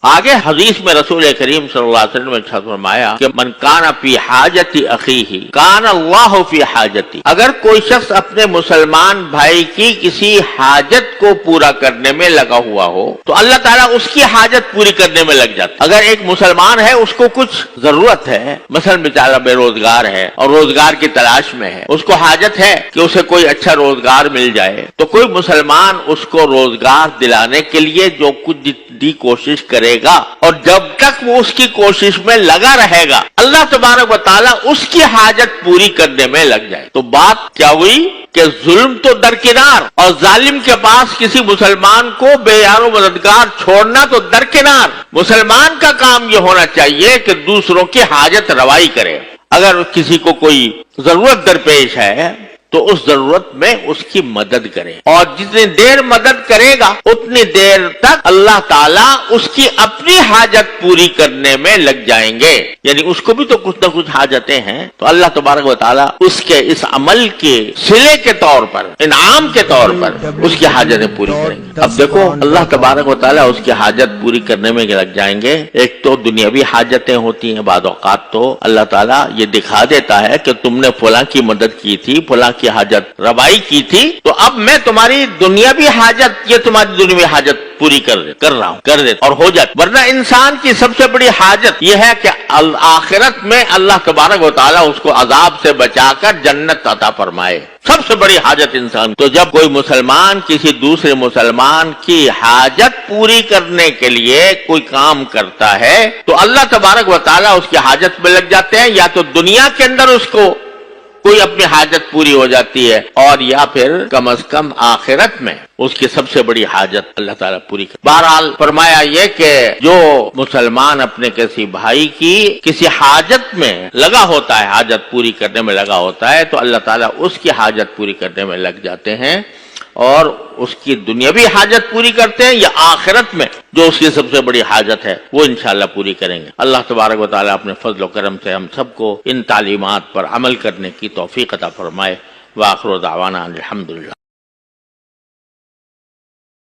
آگے حدیث میں رسول کریم صلی اللہ علیہ وسلم نے ارشاد فرمایا کہ من کان فی حاجت اخیہ کان اللہ فی حاجتی، اگر کوئی شخص اپنے مسلمان بھائی کی کسی حاجت کو پورا کرنے میں لگا ہوا ہو تو اللہ تعالیٰ اس کی حاجت پوری کرنے میں لگ جاتا ہے۔ اگر ایک مسلمان ہے، اس کو کچھ ضرورت ہے، مثلا بیچارہ بے روزگار ہے اور روزگار کی تلاش میں ہے، اس کو حاجت ہے کہ اسے کوئی اچھا روزگار مل جائے، تو کوئی مسلمان اس کو روزگار دلانے کے لیے جو کچھ جتنی کوشش کرے گا اور جب تک وہ اس کی کوشش میں لگا رہے گا، اللہ تبارک و تعالیٰ اس کی حاجت پوری کرنے میں لگ جائے۔ تو بات کیا ہوئی کہ ظلم تو درکنار، اور ظالم کے پاس کسی مسلمان کو بے یار و مددگار چھوڑنا تو درکنار۔ مسلمان کا کام یہ ہونا چاہیے کہ دوسروں کی حاجت روائی کرے۔ اگر کسی کو کوئی ضرورت درپیش ہے تو اس ضرورت میں اس کی مدد کرے، اور جتنی دیر مدد کرے گا اتنی دیر تک اللہ تعالیٰ اس کی اپنی حاجت پوری کرنے میں لگ جائیں گے۔ یعنی اس کو بھی تو کچھ نہ کچھ حاجتیں ہیں، تو اللہ تبارک و تعالیٰ اس کے اس عمل کے صلے کے طور پر، انعام کے طور پر اس کی حاجتیں پوری کریں گے۔ اب دیکھو اللہ تبارک و تعالیٰ اس کی حاجت پوری کرنے میں لگ جائیں گے۔ ایک تو دنیاوی حاجتیں ہوتی ہیں، بعض اوقات تو اللہ تعالیٰ یہ دکھا دیتا ہے کہ تم نے فلاں کی مدد کی تھی، فلاں کی حاجت روائی کی تھی، تو اب میں تمہاری دنیاوی حاجت، یہ تمہاری دنیاوی حاجت پوری کر رہا ہوں، کر دیتا اور ہو جاتا۔ ورنہ انسان کی سب سے بڑی حاجت یہ ہے کہ آخرت میں اللہ تبارک و تعالیٰ اس کو عذاب سے بچا کر جنت عطا فرمائے، سب سے بڑی حاجت انسان۔ تو جب کوئی مسلمان کسی دوسرے مسلمان کی حاجت پوری کرنے کے لیے کوئی کام کرتا ہے تو اللہ تبارک و تعالیٰ اس کی حاجت میں لگ جاتے ہیں، یا تو دنیا کے اندر اس کو کوئی اپنی حاجت پوری ہو جاتی ہے، اور یا پھر کم از کم آخرت میں اس کی سب سے بڑی حاجت اللہ تعالیٰ پوری کر۔ بہرحال فرمایا یہ کہ جو مسلمان اپنے کسی بھائی کی کسی حاجت میں لگا ہوتا ہے، حاجت پوری کرنے میں لگا ہوتا ہے، تو اللہ تعالیٰ اس کی حاجت پوری کرنے میں لگ جاتے ہیں، اور اس کی دنیاوی حاجت پوری کرتے ہیں، یا آخرت میں جو اس کی سب سے بڑی حاجت ہے وہ انشاءاللہ پوری کریں گے۔ اللہ تبارک و تعالیٰ اپنے فضل و کرم سے ہم سب کو ان تعلیمات پر عمل کرنے کی توفیق عطا فرمائے۔ وآخر دعوانا الحمدللہ۔